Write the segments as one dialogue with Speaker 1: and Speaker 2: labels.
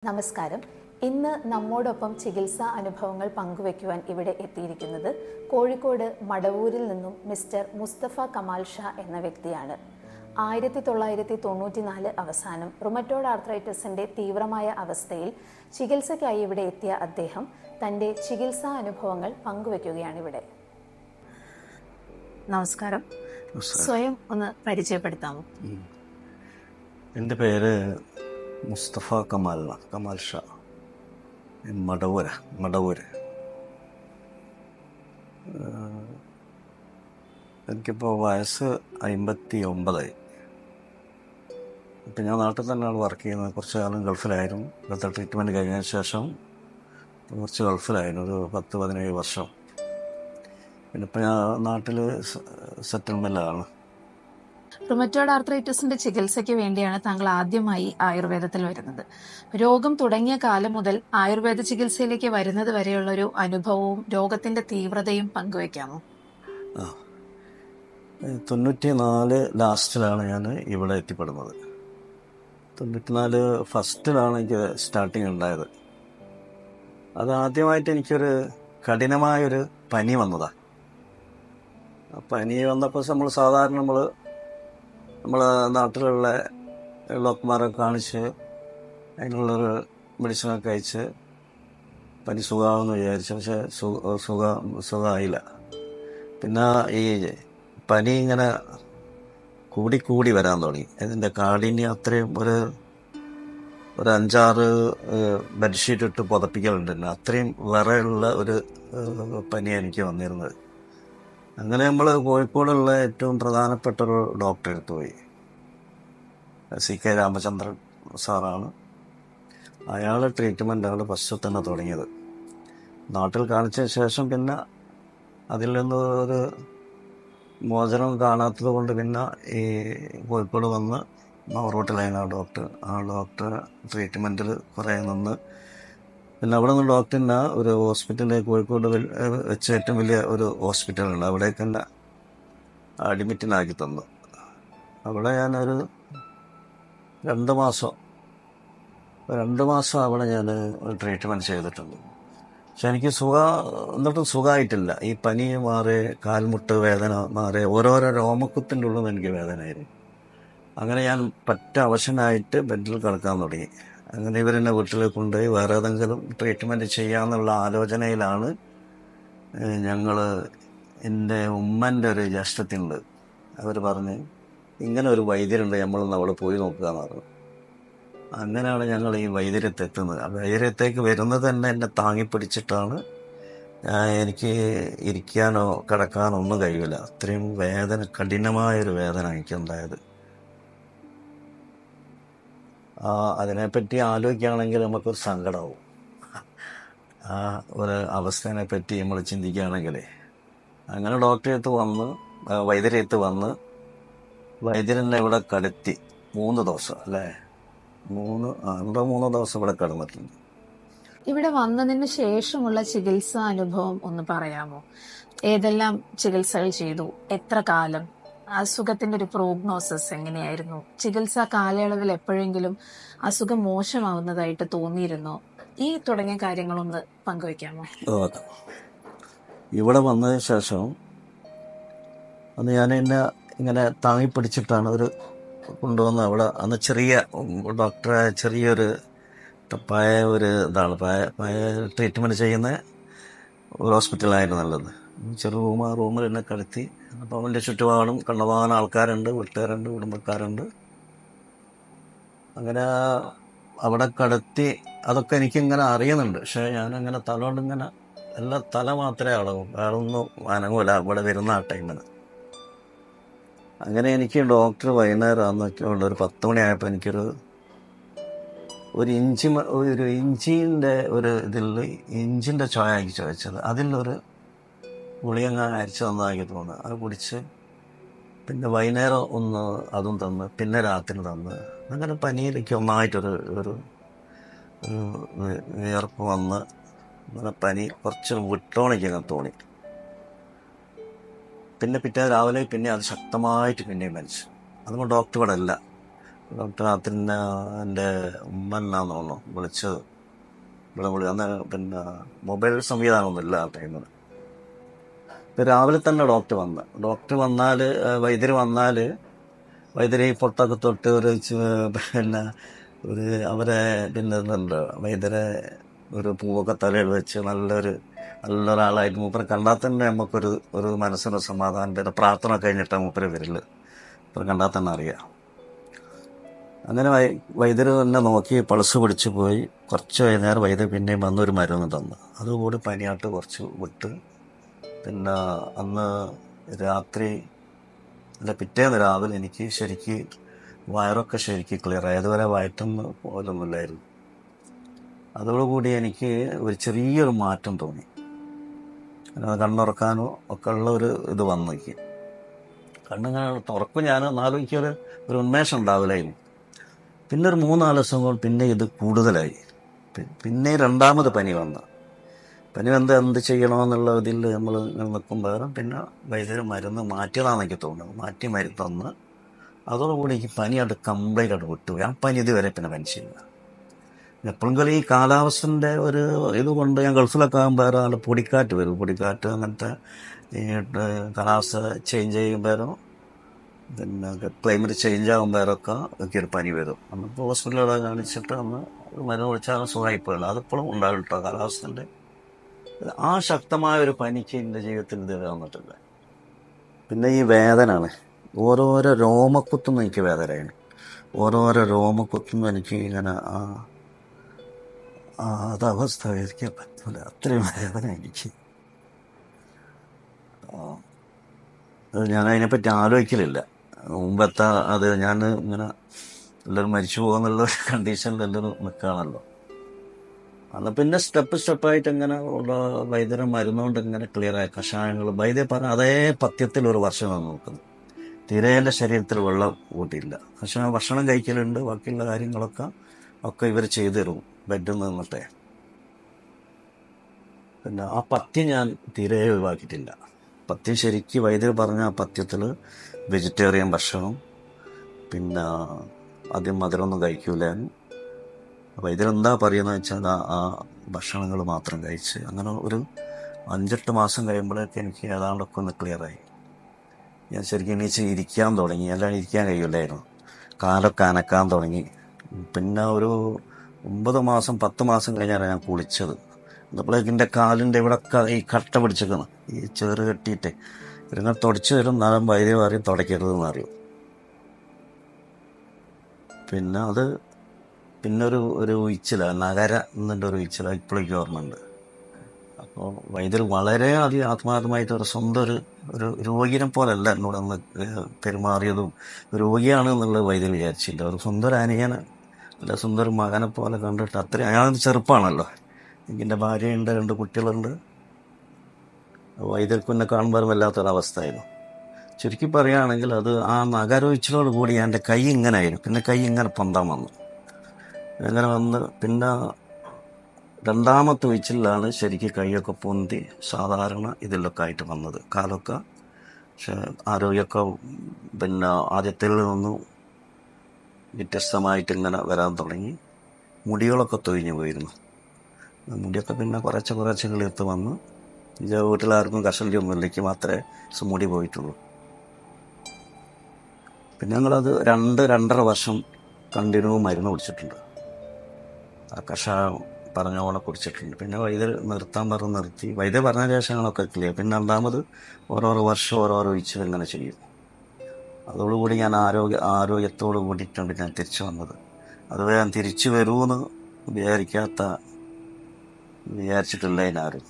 Speaker 1: നമസ്കാരം. ഇന്ന് നമ്മോടൊപ്പം ചികിത്സാ അനുഭവങ്ങൾ പങ്കുവയ്ക്കുവാൻ ഇവിടെ എത്തിയിരിക്കുന്നത് കോഴിക്കോട് മടവൂരിൽ നിന്നും മിസ്റ്റർ മുസ്തഫ കമാൽ ഷാ എന്ന വ്യക്തിയാണ്. 1994 അവസാനം റുമറ്റോയ്ഡ് ആർത്രൈറ്റിസിന്റെ തീവ്രമായ അവസ്ഥയിൽ ചികിത്സയ്ക്കായി ഇവിടെ എത്തിയ അദ്ദേഹം തന്റെ ചികിത്സാ അനുഭവങ്ങൾ പങ്കുവയ്ക്കുകയാണിവിടെ. നമസ്കാരം. സ്വയം ഒന്ന് പരിചയപ്പെടുത്താമോ?
Speaker 2: എൻ്റെ പേര് മുസ്തഫ കമാൽ ഷാ, മടവൂര്. എനിക്കിപ്പോൾ വയസ്സ് 59. ഇപ്പം ഞാൻ നാട്ടിൽ തന്നെയാണ് വർക്ക് ചെയ്യുന്നത്. കുറച്ച് കാലം ഗൾഫിലായിരുന്നു. ഇവിടുത്തെ ട്രീറ്റ്മെൻറ്റ് കഴിഞ്ഞതിന് ശേഷം കുറച്ച് ഗൾഫിലായിരുന്നു, ഒരു 10-17 വർഷം. പിന്നെ ഇപ്പം ഞാൻ നാട്ടിൽ സെറ്റിൽമെൻറ്റിലാണ്.
Speaker 1: റുമറ്റോയ്ഡ് ആർത്രൈറ്റിസിന്റെ ചികിത്സയ്ക്ക് വേണ്ടിയാണ് താങ്കൾ ആദ്യമായി ആയുർവേദത്തിൽ വരുന്നത്. രോഗം തുടങ്ങിയ കാലം മുതൽ ആയുർവേദ ചികിത്സയിലേക്ക് വരുന്നത് വരെയുള്ള ഒരു അനുഭവവും രോഗത്തിന്റെ തീവ്രതയും പങ്കുവയ്ക്കാമോ?
Speaker 2: 94 ലാസ്റ്റിലാണ് ഞാൻ ഇവിടെ എത്തിപ്പെടുന്നത്. 94 ഫസ്റ്റിലാണ് എനിക്ക് സ്റ്റാർട്ടിങ് ഉണ്ടായത്. അത് ആദ്യമായിട്ട് എനിക്കൊരു കഠിനമായൊരു പനി വന്നതാണ്. പനി വന്നപ്പോൾ നമ്മളെ നാട്ടിലുള്ള ഡോക്ടർമാരൊക്കെ കാണിച്ച് അതിനുള്ളൊരു മെഡിസിനൊക്കെ കഴിച്ച് പനി സുഖമാകുമെന്ന് വിചാരിച്ചു. പക്ഷെ സുഖമായില്ല. പിന്നെ ഈ പനി ഇങ്ങനെ കൂടി വരാൻ തുടങ്ങി. ഇതിൻ്റെ കാഠിന്യം അത്രയും ഒരു 5-6 ബെഡ്ഷീറ്റ് ഇട്ട് പുതപ്പിക്കലുണ്ട്. അത്രയും വിറയുള്ള ഒരു പനിയാണ് എനിക്ക് വന്നിരുന്നത്. അങ്ങനെ നമ്മൾ കോഴിക്കോടുള്ള ഏറ്റവും പ്രധാനപ്പെട്ട ഒരു ഡോക്ടറെ അടുത്ത് പോയി. CK രാമചന്ദ്രൻ സാറാണ്. അയാളുടെ ട്രീറ്റ്മെൻറ്റാണ് ഫസ്റ്റ് തന്നെ തുടങ്ങിയത്. നാട്ടിൽ കാണിച്ചതിന് ശേഷം പിന്നെ അതിൽ നിന്ന് ഒരു മോചനം കാണാത്തത് കൊണ്ട് പിന്നെ ഈ കോഴിക്കോട് വന്ന് റൂട്ടിലായിരുന്നു ആ ഡോക്ടർ ട്രീറ്റ്മെൻറ്റിൽ കുറേ നിന്ന് പിന്നെ അവിടെ നിന്ന് ഡോക്ടറിന് ഒരു ഹോസ്പിറ്റലിൽ കോഴിക്കോട് വെച്ച് ഏറ്റവും വലിയ ഒരു ഹോസ്പിറ്റലുണ്ട്, അവിടേക്ക് തന്നെ അഡ്മിറ്റിനാക്കി തന്നു. അവിടെ ഞാനൊരു 2 മാസം അവിടെ ഞാൻ ട്രീറ്റ്മെൻറ്റ് ചെയ്തിട്ടുണ്ട്. പക്ഷെ എനിക്ക് എന്നിട്ടും സുഖമായിട്ടില്ല. ഈ പനി മാറി, കാൽമുട്ട് വേദന മാറി, ഓരോരോ രോമക്കുത്തിൻ്റെ ഉള്ളിൽ നിന്ന് എനിക്ക് വേദനയായിരുന്നു. അങ്ങനെ ഞാൻ അവശനായിട്ട് ബെഡിൽ കിടക്കാൻ തുടങ്ങി. അങ്ങനെ ഇവരെന്നെ വീട്ടിൽ കൊണ്ടുപോയി വേറെ ഏതെങ്കിലും ട്രീറ്റ്മെൻറ്റ് ചെയ്യാമെന്നുള്ള ആലോചനയിലാണ് എൻ്റെ ഉമ്മൻ്റെ ഒരു ജ്യേഷ്ഠത്തിനുണ്ട്. അവർ പറഞ്ഞ് ഇങ്ങനെ ഒരു വൈദ്യരുണ്ട്, നമ്മളൊന്ന് അവിടെ പോയി നോക്കുക എന്ന് പറഞ്ഞു. അങ്ങനെയാണ് ഞങ്ങൾ ഈ വൈദ്യരത്തെത്തുന്നത്. ആ വൈദ്യരത്തേക്ക് വരുന്നത് തന്നെ എന്നെ താങ്ങിപ്പിടിച്ചിട്ടാണ്. എനിക്ക് ഇരിക്കാനോ കിടക്കാനോ ഒന്നും കഴിയില്ല. അത്രയും കഠിനമായൊരു വേദന എനിക്കുണ്ടായത്. അതിനെപ്പറ്റി ആലോചിക്കുകയാണെങ്കിൽ നമുക്കൊരു സങ്കടമാവും. ആ ഒരു അവസ്ഥയെ പറ്റി നമ്മൾ ചിന്തിക്കുകയാണെങ്കിൽ. അങ്ങനെ വൈദ്യരത്ത് വന്ന് വൈദ്യരനെ ഇവിടെ കടത്തി 3 ദിവസം അല്ലേ, 3 ദിവസം ഇവിടെ കിടന്നിട്ടുണ്ട്.
Speaker 1: ഇവിടെ വന്നതിന് ശേഷമുള്ള ചികിത്സാ അനുഭവം ഒന്ന് പറയാമോ? ഏതെല്ലാം ചികിത്സകൾ ചെയ്തു? എത്ര കാലം? അസുഖത്തിന്റെ ഒരു പ്രോഗ്നോസിസ് എങ്ങനെയായിരുന്നു? ചികിത്സാ കാലയളവിൽ എപ്പോഴെങ്കിലും അസുഖം മോശമാവുന്നതായിട്ട് തോന്നിയിരുന്നോ? ഈ തുടങ്ങിയ കാര്യങ്ങളൊന്ന് പങ്കുവയ്ക്കാമോ?
Speaker 2: ഇവിടെ വന്നതിന് ശേഷം അന്ന് ഞാൻ എന്നെ ഇങ്ങനെ താങ്ങിപ്പിടിച്ചിട്ടാണ് കൊണ്ടുവന്ന് അവിടെ അന്ന് ഡോക്ടറെ ചെറിയൊരു പഴയ ട്രീറ്റ്മെൻറ്റ് ചെയ്യുന്ന ഒരു ഹോസ്പിറ്റലായിരുന്നു നല്ലത്. റൂമിൽ എന്നെ കിടത്തി. അപ്പോൾ അവൻ്റെ ചുറ്റുപാടും കണ്ടമാനം ആൾക്കാരുണ്ട്, വീട്ടുകാരുണ്ട്, കുടുംബക്കാരുണ്ട്. അങ്ങനെ അവിടെ കിടത്തി. അതൊക്കെ എനിക്കിങ്ങനെ അറിയുന്നുണ്ട്. പക്ഷേ ഞാനങ്ങനെ തലോണ്ടിങ്ങനെ തല മാത്രമേ അളവും, വേറെ ഒന്നും അനങ്ങൂല ഇവിടെ വരുന്ന ആ ടൈമിന്. അങ്ങനെ എനിക്ക് ഡോക്ടർ വൈകുന്നേരം അന്നൊക്കെ ഉണ്ട്, ഒരു 10 മണിയായപ്പോൾ എനിക്കൊരു ഇഞ്ചിൻ്റെ ഇഞ്ചിൻ്റെ ചോയ എനിക്ക് ചോദിച്ചത്. അതിലൊരു ഗുളികങ്ങ അരിച്ചു തന്നതാക്കി തോന്നുന്നു. അത് കുടിച്ച് പിന്നെ വൈകുന്നേരം ഒന്ന് അതും തന്ന്, പിന്നെ രാത്രി തന്ന്. അങ്ങനെ പനിയിലേക്ക് ഒന്നായിട്ടൊരു വിയർപ്പ് വന്ന് അങ്ങനെ പനി കുറച്ച് വിട്ടോണിക്കങ്ങനെ തോന്നി. പിന്നെ പിറ്റേ രാവിലെ പിന്നെ അത് ശക്തമായിട്ട് പിന്നെയും മരിച്ചു. അതുകൊണ്ട് ഡോക്ടർ ഇവിടെ അല്ല. ഡോക്ടർ രാത്രി എൻ്റെ ഉമ്മ എന്നാന്ന് തോന്നുന്നു വിളിച്ചത്. ഇവിടെ അന്ന് പിന്നെ മൊബൈൽ സംവിധാനമൊന്നുമില്ല ആ ടൈമിൽ. രാവിലെ തന്നെ ഡോക്ടർ വന്നാൽ, വൈദ്യർ വന്നാൽ വൈദ്യരെ ഈ പൊട്ടൊക്കെ തൊട്ട് പിന്നെ അവരെ പിന്നെ ഇതുണ്ട്, വൈദ്യരെ ഒരു പൂവൊക്കെ തലയിൽ വെച്ച് നല്ലൊരാളായിട്ട് മൂപ്പരെ കണ്ടാൽ തന്നെ നമുക്കൊരു ഒരു മനസ്സിന് സമാധാനം. പിന്നെ പ്രാർത്ഥന കഴിഞ്ഞിട്ടാണ് മൂപ്പര് വരില്ല, മൂപ്പരെ കണ്ടാൽ തന്നെ അറിയാം. അങ്ങനെ വൈദ്യർ തന്നെ നോക്കി പൾസ് പിടിച്ച് പോയി. കുറച്ച് വൈകുന്നേരം വൈദ്യർ പിന്നെയും വന്നൊരു മരുന്ന് തന്നു. അതുകൂടി പനിയായിട്ട് കുറച്ച് വിട്ട്. പിന്നെ അന്ന് രാത്രി അല്ല, പിറ്റേന്ന് രാവിലെ എനിക്ക് ശരിക്ക് വയറൊക്കെ ശരിക്ക് ക്ലിയർ ആയി. അതുവരെ വയറ്റൊന്നും പോലൊന്നുമില്ലായിരുന്നു. അതോടുകൂടി എനിക്ക് ഒരു ചെറിയൊരു മാറ്റം തോന്നി. കണ്ണുറക്കാനോ ഒക്കെ ഉള്ള ഒരു ഇത് വന്നേക്ക്. കണ്ണിങ്ങനെ തുറക്കും, ഞാൻ എന്നാലും എനിക്കൊരു ഉന്മേഷം ഉണ്ടാവില്ലായിരുന്നു. പിന്നെ ഒരു 3-4 ദിവസം കൊണ്ട് പിന്നെ ഇത് കൂടുതലായി. പിന്നെ രണ്ടാമത് പനി എന്ത് ചെയ്യണമെന്നുള്ള ഇതിൽ നമ്മൾ നിൽക്കുമ്പോൾ പിന്നെ വൈദ്യുതി മരുന്ന് മാറ്റിയതാണെന്ന് എനിക്ക് തോന്നുന്നത്. മാറ്റി മരുന്ന് തന്ന് അതോടുകൂടി എനിക്ക് പനിയായിട്ട് കംപ്ലീറ്റ് ആയിട്ട് വിട്ടുപോയി. ആ പനി ഇതുവരെ പിന്നെ പനിച്ചില്ല. എപ്പോഴെങ്കിലും ഈ കാലാവസ്ഥൻ്റെ ഒരു ഇതുകൊണ്ട് ഞാൻ ഗൾഫിലൊക്കെ ആകുമ്പോൾ നല്ല പൊടിക്കാറ്റ് വരും. പൊടിക്കാറ്റ് അങ്ങനത്തെ ഈ കാലാവസ്ഥ ചേഞ്ച് ചെയ്യുമ്പോഴും പിന്നെ ക്ലൈമറ്റ് ചേഞ്ച് ആകുമ്പോഴൊക്കെ എനിക്കൊരു പനി വരും. അന്നിപ്പോൾ ഹോസ്പിറ്റലിൽ കാണിച്ചിട്ട് അന്ന് മരുന്ന് കുടിച്ചാൽ സുഖമായിപ്പോയില്ല. അതിപ്പോഴും ഉണ്ടാവും കേട്ടോ. കാലാവസ്ഥൻ്റെ ആ ശക്തമായ ഒരു പനിക്ക് എൻ്റെ ജീവിതത്തിൽ ഇതുവരെ വന്നിട്ടില്ല. പിന്നെ ഈ വേദനയാണ്, ഓരോരോ രോമക്കുത്തുനിന്ന് എനിക്ക് വേദനയാണ്. ഓരോരോ രോമക്കുത്തുനിന്ന് എനിക്ക് ഇങ്ങനെ അതവസ്ഥ വിവരിക്കാൻ പറ്റില്ല, അത്രയും വേദന എനിക്ക്. ഞാൻ അതിനെപ്പറ്റി ആലോചിക്കലില്ല. മുമ്പത്തെ അത് ഞാൻ ഇങ്ങനെ എല്ലാവരും മരിച്ചു പോകുന്നുള്ള ഒരു കണ്ടീഷനിൽ എല്ലാവരും നിൽക്കുകയാണല്ലോ. അന്ന് പിന്നെ സ്റ്റെപ്പായിട്ട് ഇങ്ങനെ ഉള്ള വൈദ്യരെ മരുന്നുകൊണ്ട് ഇങ്ങനെ ക്ലിയറായ കഷായങ്ങൾ വൈദ്യ പറഞ്ഞ അതേ പഥ്യത്തിൽ ഒരു വർഷമാണ് നോക്കുന്നത്. തീരെ എൻ്റെ ശരീരത്തിൽ വെള്ളം കൂട്ടിയില്ല. പക്ഷേ ഭക്ഷണം കഴിക്കലുണ്ട്, ബാക്കിയുള്ള കാര്യങ്ങളൊക്കെ ഇവർ ചെയ്തു തരും ബെഡിൽ നിന്നിട്ടെ. പിന്നെ ആ പഥ്യം ഞാൻ തീരെ ഒഴിവാക്കിയിട്ടില്ല. പഥ്യം ശരിക്ക് വൈദ്യർ പറഞ്ഞ ആ പഥ്യത്തിൽ വെജിറ്റേറിയൻ ഭക്ഷണം, പിന്നെ ആദ്യം മധുരമൊന്നും കഴിക്കൂല. വൈദ്യരെന്താ പറയുന്നത് വെച്ചാൽ ആ ഭക്ഷണങ്ങൾ മാത്രം കഴിച്ച് അങ്ങനെ ഒരു 5-8 മാസം കഴിയുമ്പോഴേക്ക് എനിക്ക് ഏതാണ്ടൊക്കെ ഒന്ന് ക്ലിയറായി. ഞാൻ ശരിക്കും എണീച്ച് ഇരിക്കാൻ തുടങ്ങി. എല്ലാം ഇരിക്കാൻ കഴിയില്ലായിരുന്നു. കാലൊക്കെ അനക്കാൻ തുടങ്ങി. പിന്നെ ഒരു 9 മാസം 10 മാസം കഴിഞ്ഞാണ് ഞാൻ കുളിച്ചത്. അപ്പോഴേക്ക് എൻ്റെ കാലിൻ്റെ ഇവിടെയൊക്കെ ഈ കട്ട പിടിച്ചേക്കുന്നു, ഈ ചേറ് കെട്ടിയിട്ട് ഇങ്ങനെ തുടച്ചു തരും. നാളെ വൈദ്യ പറയും തുടയ്ക്കരുതെന്ന് അറിയും. പിന്നെ അത് പിന്നെ ഒരു ഉയിച്ചില, നഗര എന്നിൻ്റെ ഒരു ഉയിച്ചില ഇപ്പോഴേക്ക് ഓർമ്മയുണ്ട്. അപ്പോൾ വൈദ്യർ വളരെയധികം ആത്മാർത്ഥമായിട്ട് ഒരു സ്വന്തം ഒരു രോഗിനെ പോലല്ല എന്നോട് അന്ന് പെരുമാറിയതും. രോഗിയാണ് എന്നുള്ളത് വൈദ്യർ വിചാരിച്ചില്ല. ഒരു സ്വന്തം അനിയനെ അല്ല സ്വന്തം മകനെ പോലെ കണ്ടിട്ട് അത്രയും. അയാൾ ചെറുപ്പമാണല്ലോ, എൻ്റെ ഭാര്യയുണ്ട്, 2 കുട്ടികളുണ്ട്. വൈദ്യർക്ക് എന്നെ കാണുമ്പോൾ വല്ലാത്തൊരവസ്ഥയായിരുന്നു. ചുരുക്കി പറയുകയാണെങ്കിൽ അത് ആ നഗരൊഴിച്ചിലോട് കൂടി എൻ്റെ കൈ ഇങ്ങനെ ആയിരുന്നു. പിന്നെ കൈ ഇങ്ങനെ പൊന്താൻ വന്നു. അങ്ങനെ വന്ന് പിന്നെ രണ്ടാമത്തെ ഒഴിച്ചിലാണ് ശരിക്കും കൈയൊക്കെ പൊന്തി സാധാരണ ഇതിലൊക്കെ ആയിട്ട് വന്നത്. കാലൊക്കെ പക്ഷെ ആരോഗ്യമൊക്കെ പിന്നെ ആദ്യത്തിൽ നിന്നും വ്യത്യസ്തമായിട്ട് ഇങ്ങനെ വരാൻ തുടങ്ങി. മുടികളൊക്കെ തൊഴിഞ്ഞു പോയിരുന്നു. മുടിയൊക്കെ പിന്നെ കുറച്ച് കിളിർത്ത് വന്നു. വീട്ടിലാർക്കും കഷണ്ടിയൊന്നുമില്ല, എനിക്ക് മാത്രമേ മുടി പോയിട്ടുള്ളൂ. പിന്നെ ഞങ്ങളത് 2-2.5 വർഷം കണ്ടിന്യൂ മരുന്ന് കുടിച്ചിട്ടുണ്ട്. ആ കഷായം പറഞ്ഞ പോലെ കുടിച്ചിട്ടുണ്ട്. പിന്നെ വൈദ്യർ നിർത്താൻ പറഞ്ഞ് നിർത്തി. വൈദ്യർ പറഞ്ഞ ശേഷം ഞങ്ങളൊക്കെ ക്ലിയർ. പിന്നെ രണ്ടാമത് ഓരോരോ വർഷം ഓരോരോ ഒഴിച്ച് ഇങ്ങനെ ചെയ്യും. അതോടുകൂടി ഞാൻ ആരോഗ്യത്തോട് കൂടിയിട്ടുണ്ട് ഞാൻ തിരിച്ചു വന്നത്. അതുവരെ ഞാൻ തിരിച്ചു വരുമെന്ന് വിചാരിച്ചിട്ടില്ല അതിനാരും.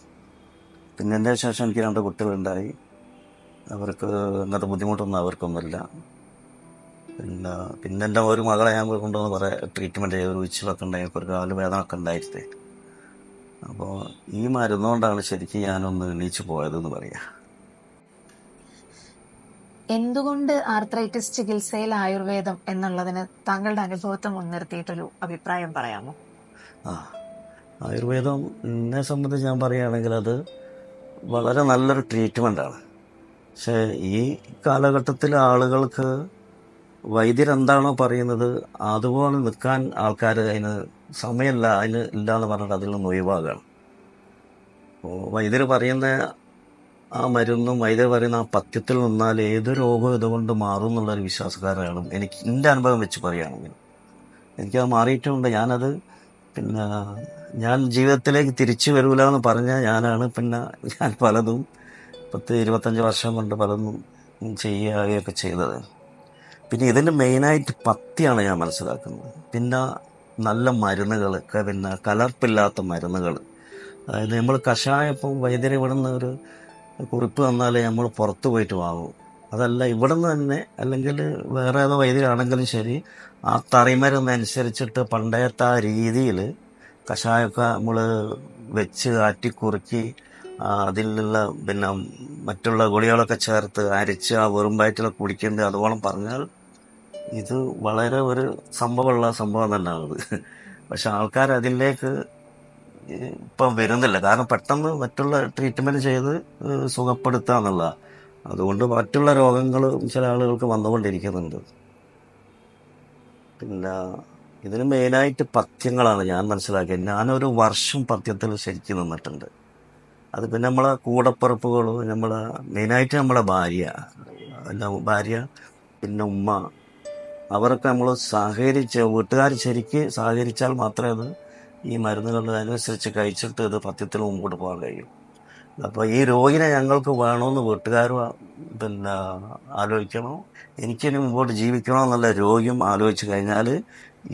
Speaker 2: പിന്നെ എൻ്റെ ശേഷം എനിക്ക് 2 കുട്ടികളുണ്ടായി. അവർക്ക് അങ്ങനത്തെ ബുദ്ധിമുട്ടൊന്നും അവർക്കൊന്നുമില്ല. പിന്നെ എൻ്റെ ഒരു മകളെ ഞാൻ കൊണ്ടുവന്ന് കുറേ ട്രീറ്റ്മെൻറ്റ് ചെയ്ത് ഉഴിച്ചിലൊക്കെ ഉണ്ടായി. ഒരു കാല് വേദന ഒക്കെ ഉണ്ടായിരുന്നേ. അപ്പോൾ ഈ മരുന്നുകൊണ്ടാണ് ശരിക്കും ഞാനൊന്ന് എണീച്ച് പോയതെന്ന് പറയാം.
Speaker 1: എന്തുകൊണ്ട് ആർത്രൈറ്റിസ് ചികിത്സയിൽ ആയുർവേദം എന്നുള്ളതിന് താങ്കളുടെ അനുഭവത്തെ മുൻനിർത്തിയിട്ടൊരു അഭിപ്രായം പറയാമോ?
Speaker 2: ആയുർവേദം എന്നെ സംബന്ധിച്ച് ഞാൻ പറയുകയാണെങ്കിൽ അത് വളരെ നല്ലൊരു ട്രീറ്റ്മെൻറ്റാണ്. പക്ഷേ ഈ കാലഘട്ടത്തിൽ ആളുകൾക്ക് വൈദ്യരെന്താണോ പറയുന്നത് അതുപോലെ നിൽക്കാൻ ആൾക്കാർ അതിന് സമയമല്ല, അതിന് ഇല്ല എന്ന് പറഞ്ഞിട്ട് അതിൽ നിന്ന് ഒഴിവാകണം. അപ്പോൾ വൈദ്യർ പറയുന്ന ആ മരുന്നും വൈദ്യർ പറയുന്ന ആ പഥ്യത്തിൽ നിന്നാൽ ഏത് രോഗവും ഇതുകൊണ്ട് മാറും എന്നുള്ളൊരു വിശ്വാസക്കാരാണ് എൻ്റെ അനുഭവം വെച്ച് പറയുകയാണെങ്കിൽ. എനിക്കത് മാറിയിട്ടുമുണ്ട്. പിന്നെ ഞാൻ ജീവിതത്തിലേക്ക് തിരിച്ചു വരൂല എന്ന് പറഞ്ഞ ഞാനാണ്. പിന്നെ ഞാൻ പലതും 10-25 വർഷം കൊണ്ട് പലതും ചെയ്യുകയൊക്കെ ചെയ്തത്. പിന്നെ ഇതിൻ്റെ മെയിനായിട്ട് പഥ്യമാണ് ഞാൻ മനസ്സിലാക്കുന്നത്. പിന്നെ നല്ല മരുന്നുകൾ, പിന്നെ കലർപ്പില്ലാത്ത മരുന്നുകൾ. അതായത് നമ്മൾ കഷായം ഇപ്പം വൈദ്യരെ ഇവിടുന്ന് ഒരു കുറിപ്പ് തന്നാൽ നമ്മൾ പുറത്ത് പോയിട്ട് വാങ്ങും. അതല്ല, ഇവിടുന്ന് തന്നെ അല്ലെങ്കിൽ വേറെ ഏതോ വൈദ്യരാണെങ്കിലും ശരി, ആ തറിമരുന്നനുസരിച്ചിട്ട് പണ്ടത്തെ ആ രീതിയിൽ കഷായമൊക്കെ നമ്മൾ വെച്ച് ആറ്റിക്കുറുക്കി അതിലുള്ള പിന്നെ മറ്റുള്ള ഗുളികളൊക്കെ ചേർത്ത് അരിച്ച് ആ വെറും വയറ്റിലൊക്കെ കുടിക്കേണ്ടത് അതുപോലെ പറഞ്ഞാൽ ഇത് വളരെ ഒരു സംഭവം തന്നെയാണത്. പക്ഷെ ആൾക്കാർ അതിലേക്ക് ഇപ്പം വരുന്നില്ല. കാരണം പെട്ടെന്ന് മറ്റുള്ള ട്രീറ്റ്മെന്റ് ചെയ്ത് സുഖപ്പെടുത്തുക എന്നുള്ള, അതുകൊണ്ട് മറ്റുള്ള രോഗങ്ങൾ ചില ആളുകൾക്ക് വന്നുകൊണ്ടിരിക്കുന്നുണ്ട്. പിന്നെ ഇതിന് മെയിനായിട്ട് പഥ്യങ്ങളാണ് ഞാൻ മനസ്സിലാക്കിയത്. ഞാനൊരു വർഷം പഥ്യത്തിൽ ശരിക്കും നിന്നിട്ടുണ്ട്. അത് പിന്നെ നമ്മളെ കൂടപ്പിറപ്പുകളും മെയിനായിട്ട് നമ്മളെ ഭാര്യ പിന്നെ ഉമ്മ, അവരൊക്കെ നമ്മൾ വീട്ടുകാർ ശരിക്ക് സഹകരിച്ചാൽ മാത്രമേ അത് ഈ മരുന്നുകൾ അനുസരിച്ച് കഴിച്ചിട്ട് ഇത് പഥ്യത്തിൽ മുമ്പോട്ട് പോകാൻ കഴിയും. അപ്പോൾ ഈ രോഗിനെ ഞങ്ങൾക്ക് വേണമെന്ന് വീട്ടുകാരും പിന്നെ ആലോചിക്കണോ, എനിക്കിനി മുമ്പോട്ട് ജീവിക്കണോ എന്നുള്ള രോഗിയും ആലോചിച്ച് കഴിഞ്ഞാൽ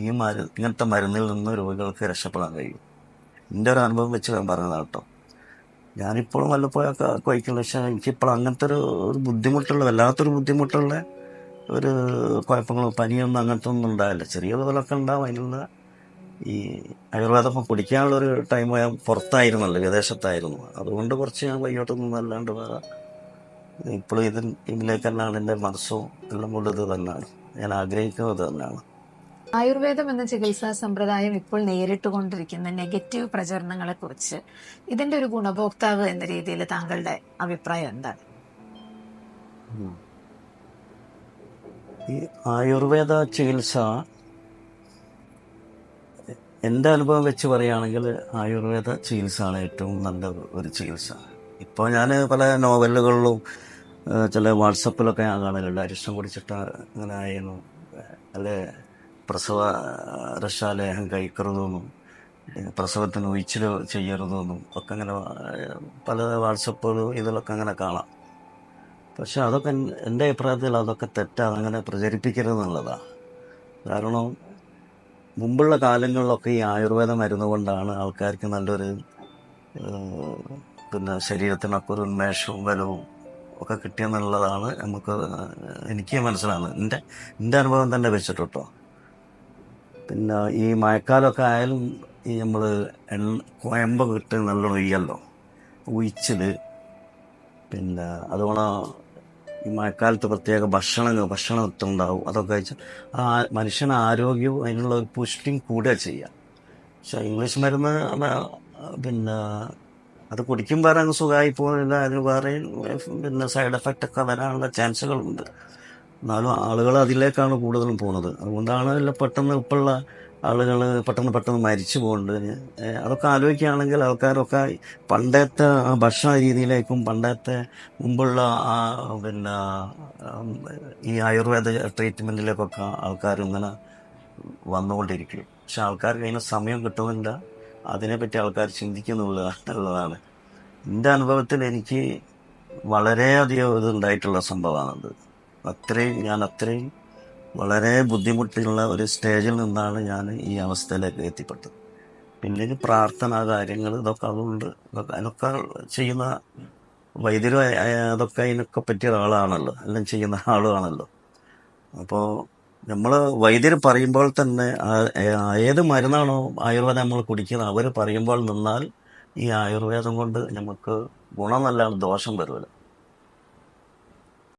Speaker 2: ഇങ്ങനത്തെ മരുന്നിൽ നിന്ന് രോഗികൾക്ക് രക്ഷപ്പെടാൻ കഴിയും. എൻ്റെ ഒരു അനുഭവം വെച്ച് ഞാൻ പറഞ്ഞതാണ് കേട്ടോ. ഞാനിപ്പോഴും വല്ലപ്പോഴൊക്കെ കഴിക്കുള്ളൂ. പക്ഷേ എനിക്കിപ്പോൾ അങ്ങനത്തെ ഒരു വല്ലാത്തൊരു ബുദ്ധിമുട്ടുള്ള ഒരു കുഴപ്പങ്ങളും പനിയൊന്നും അങ്ങനത്തെ ഒന്നും ഉണ്ടാവില്ല. ചെറിയ തോതിലൊക്കെ ഉണ്ടാവും. അതിനുള്ള ഈ ആയുർവേദം കുടിക്കാനുള്ളൊരു ടൈം ഞാൻ പുറത്തായിരുന്നല്ലോ, വിദേശത്തായിരുന്നു. അതുകൊണ്ട് കുറച്ച് ഞാൻ വയ്യോട്ട് നിന്നല്ലാണ്ട് വേറെ ഇപ്പോഴും ഇതിലേക്ക് തന്നെയാണ് എൻ്റെ മനസ്സും എല്ലാം കൊണ്ട് ഇത് തന്നെയാണ് ഞാൻ ആഗ്രഹിക്കുന്നത് തന്നെയാണ്.
Speaker 1: ആയുർവേദം എന്ന ചികിത്സാ സമ്പ്രദായം ഇപ്പോൾ നേരിട്ടുകൊണ്ടിരിക്കുന്ന നെഗറ്റീവ് പ്രചരണങ്ങളെ കുറിച്ച് ഇതിന്റെ ഒരു ഗുണഭോക്താവ് എന്ന രീതിയിൽ താങ്കളുടെ അഭിപ്രായം എന്താണ്?
Speaker 2: ഈ ആയുർവേദ ചികിത്സ എൻ്റെ അനുഭവം വെച്ച് പറയുകയാണെങ്കിൽ ആയുർവേദ ചികിത്സയാണ് ഏറ്റവും നല്ല ഒരു ചികിത്സ. ഇപ്പോൾ ഞാൻ പല നോവലുകളിലും ചില വാട്സപ്പിലൊക്കെ ഞാൻ കാണലുണ്ട്. അരിഷ്ടം കുടിച്ചിട്ട് അങ്ങനെ ആയിരുന്നു, അല്ലെ പ്രസവ രക്ഷാലേഹം കഴിക്കരുതെന്നും പ്രസവത്തിന് ഒഴിച്ചിൽ ചെയ്യരുതെന്നും ഒക്കെ അങ്ങനെ പല വാട്സപ്പുകളും ഇതിലൊക്കെ അങ്ങനെ കാണാം. പക്ഷെ അതൊക്കെ എൻ്റെ അഭിപ്രായത്തിൽ അതൊക്കെ തെറ്റാണ്, അങ്ങനെ പ്രചരിപ്പിക്കരുതെന്നുള്ളതാണ്. കാരണം മുമ്പുള്ള കാലങ്ങളിലൊക്കെ ഈ ആയുർവേദ മരുന്ന് കൊണ്ടാണ് ആൾക്കാർക്ക് നല്ലൊരു പിന്നെ ശരീരത്തിനൊക്കെ ഒരു ഉന്മേഷവും ബലവും ഒക്കെ കിട്ടിയെന്നുള്ളതാണ് എനിക്ക് മനസ്സിലാകുന്നത്. എൻ്റെ അനുഭവം തന്നെ വെച്ചിട്ടോ. പിന്നെ ഈ മഴക്കാലമൊക്കെ ആയാലും ഈ നമ്മൾ കോയമ്പ് കിട്ടി നല്ലോണം ഉയ്യല്ലോ, ഉയിച്ചില്. പിന്നെ അതുകൊണ്ട് ഈ മഴക്കാലത്ത് പ്രത്യേക ഭക്ഷണം ഉണ്ടാവും. അതൊക്കെ കഴിച്ചാൽ ആ മനുഷ്യന് ആരോഗ്യവും അതിനുള്ള ഒരു പുഷ്ടിയും കൂടുക ചെയ്യുക. പക്ഷെ ഇംഗ്ലീഷ് മരുന്ന് പിന്നെ അത് കുടിക്കുമ്പോൾ അങ്ങ് സുഖമായി പോകുന്നില്ല, അതിന് വേറെ പിന്നെ സൈഡ് എഫക്റ്റ് ഒക്കെ വരാനുള്ള ചാൻസുകളുണ്ട്. എന്നാലും ആളുകൾ അതിലേക്കാണ് കൂടുതലും പോകുന്നത്. അതുകൊണ്ടാണ് പെട്ടെന്ന് ഇപ്പോഴുള്ള ആളുകൾ പെട്ടെന്ന് മരിച്ചു പോകുന്നുണ്ട്. അതൊക്കെ ആലോചിക്കുകയാണെങ്കിൽ ആൾക്കാരൊക്കെ പണ്ടത്തെ ആ ഭക്ഷണ രീതിയിലേക്കും പണ്ടത്തെ മുമ്പുള്ള ആ പിന്നെ ഈ ആയുർവേദ ട്രീറ്റ്മെൻറ്റിലേക്കൊക്കെ ആൾക്കാർ ഇങ്ങനെ വന്നുകൊണ്ടിരിക്കും. പക്ഷെ ആൾക്കാർക്ക് അതിന് സമയം കിട്ടുന്നില്ല, അതിനെപ്പറ്റി ആൾക്കാർ ചിന്തിക്കുന്നില്ല എന്നുള്ളതാണ്. എൻ്റെ അനുഭവത്തിൽ എനിക്ക് വളരെയധികം ഇതുണ്ടായിട്ടുള്ള സംഭവമാണത്. അത്രയും വളരെ ബുദ്ധിമുട്ടുള്ള ഒരു സ്റ്റേജിൽ നിന്നാണ് ഞാൻ ഈ അവസ്ഥയിലേക്ക് എത്തിപ്പെട്ടത്. പിന്നെ പ്രാർത്ഥന കാര്യങ്ങൾ ഇതൊക്കെ അതുകൊണ്ട് അതിനൊക്കെ ചെയ്യുന്ന വൈദ്യരും അതൊക്കെ അതിനൊക്കെ പറ്റിയ ആളാണല്ലോ, എല്ലാം ചെയ്യുന്ന ആളുമാണല്ലോ. അപ്പോൾ നമ്മൾ വൈദ്യർ പറയുമ്പോൾ തന്നെ ഏത് മരുന്നാണോ ആയുർവേദം നമ്മൾ കുടിക്കുന്നത് അവർ പറയുമ്പോൾ നിന്നാൽ ഈ ആയുർവേദം കൊണ്ട് നമുക്ക് ഗുണമെന്നല്ലാണ്ട് ദോഷം വരില്ല.